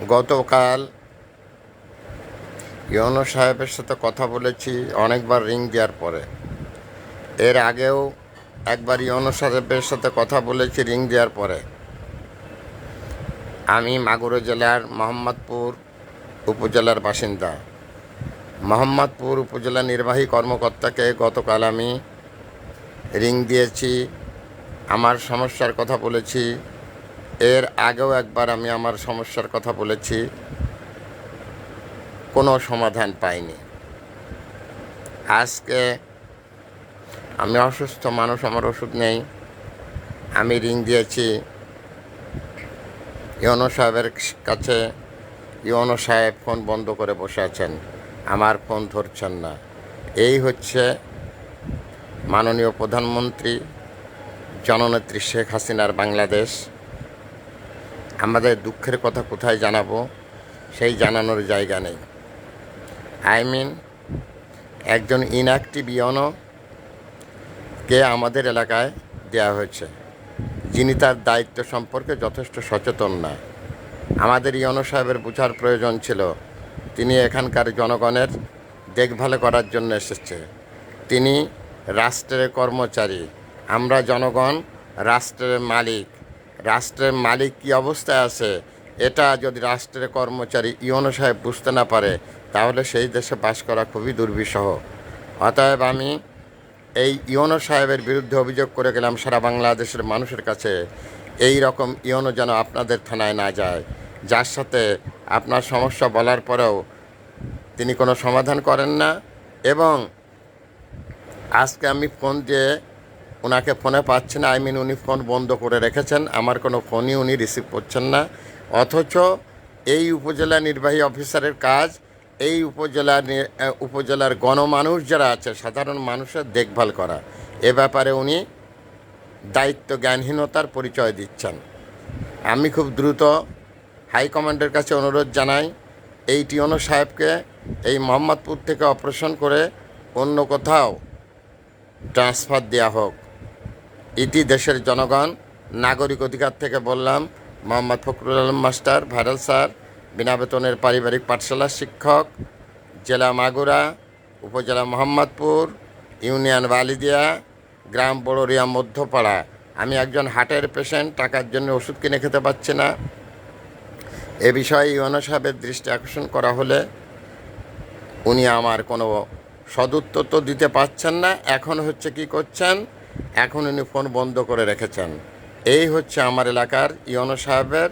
গতকাল ইউনো সাহেবের সাথে কথা বলেছি অনেকবার রিং দেওয়ার পরে। এর আগেও একবার ইউনো সাহেবের সাথে কথা বলেছি রিং দেওয়ার পরে। আমি মাগুরা জেলার মোহাম্মদপুর উপজেলার বাসিন্দা। মোহাম্মদপুর উপজেলা নির্বাহী কর্মকর্তাকে গতকাল আমি রিং দিয়েছি, আমার সমস্যার কথা বলেছি। এর আগেও একবার আমি আমার সমস্যার কথা বলেছি, কোনো সমাধান পাইনি। আজকে আমি অসুস্থ মানুষ, আমার ওষুধ নেই। আমি রিং দিয়েছি ইউনো সাহেবের কাছে। ইউনো সাহেব ফোন বন্ধ করে বসে আছেন, আমার ফোন ধরছেন না। এই হচ্ছে মাননীয় প্রধানমন্ত্রী জননেত্রী শেখ হাসিনার বাংলাদেশ। আমাদের দুঃখের কথা কোথায় জানাবো, সেই জানানোর জায়গা নেই। একজন ইনঅ্যাক্টিভ ইউনোকে আমাদের এলাকায় দেওয়া হয়েছে, যিনি তার দায়িত্ব সম্পর্কে যথেষ্ট সচেতন না। আমাদের ইউনো সাহেবের বোঝার প্রয়োজন ছিল, তিনি এখানকার জনগণের দেখভাল করার জন্য এসেছে। তিনি রাষ্ট্রের কর্মচারী, আমরা জনগণ রাষ্ট্রের মালিক। রাষ্ট্রের মালিক কী অবস্থায় আছে, এটা যদি রাষ্ট্রের কর্মচারী ইউনো সাহেব বুঝতে না পারে, তাহলে সেই দেশে বাস করা খুবই দুর্বিষহ। অতএব আমি এই ইউনো সাহেবের বিরুদ্ধে অভিযোগ করে গেলাম সারা বাংলাদেশের মানুষের কাছে, এই রকম ইউনো যেন আপনাদের থানায় না যায়, যার সাথে আপনার সমস্যা বলার পরেও তিনি কোনো সমাধান করেন না। এবং আজকে আমি ফোন দিয়ে ওনাকে ফোনে পাচ্ছি না, উনি ফোন বন্ধ করে রেখেছেন, আমার কোনো ফোনই উনি রিসিভ করছেন না। অথচ এই উপজেলা নির্বাহী অফিসারের কাজ এই উপজেলার গণমানুষ যারা আছে, সাধারণ মানুষের দেখভাল করা। এ ব্যাপারে উনি দায়িত্ব জ্ঞানহীনতার পরিচয় দিচ্ছেন। আমি খুব দ্রুত হাইকমান্ডের কাছে অনুরোধ জানাই, এই ইউনো সাহেবকে এই মোহাম্মদপুর থেকে অপারেশন করে অন্য কোথাও ট্রান্সফার দেওয়া হোক। ইতি দেশের জনগণ, নাগরিক অধিকার থেকে বললাম। Mohammad Fakhrul Alam master, viral sir, বিনা বেতনের পারিবারিক পাঠশালার শিক্ষক, জেলা মাগুরা, উপজেলা মোহাম্মদপুর, ইউনিয়ন বালিদিয়া, গ্রাম বড়রিয়া মধ্যপাড়া। আমি একজন হার্টের পেশেন্ট, টাকার জন্য ওষুধ কিনে খেতে পাচ্ছি না। এ বিষয়ে ইউনো সাহেবের দৃষ্টি আকর্ষণ করা হলে উনি আমার কোনো সদুত্তর তো দিতে পারছেন না। এখন হচ্ছে কি করছেন, এখন উনি ফোন বন্ধ করে রেখেছেন। এই হচ্ছে আমার এলাকার ইউনো সাহেবের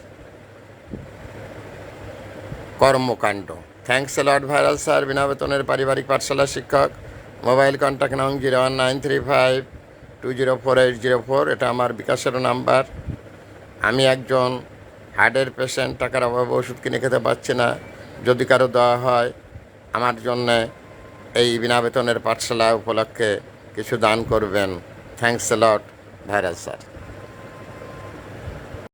কর্মকাণ্ড। Thanks a lot viral sir, বিনা বেতনের পারিবারিক পাঠশালা শিক্ষক। মোবাইল কন্ট্যাক্ট নং 01935204804। এটা আমার বিকাশের নাম্বার। আমি একজন হার্টের পেশেন্ট, টাকার অভাবে ওষুধ কিনে খেতে পারছি না। যদি কারো দেওয়া হয় আমার জন্যে এই বিনা বেতনের পাঠশালা উপলক্ষে কিছু দান করবেন। Thanks a lot viral sir.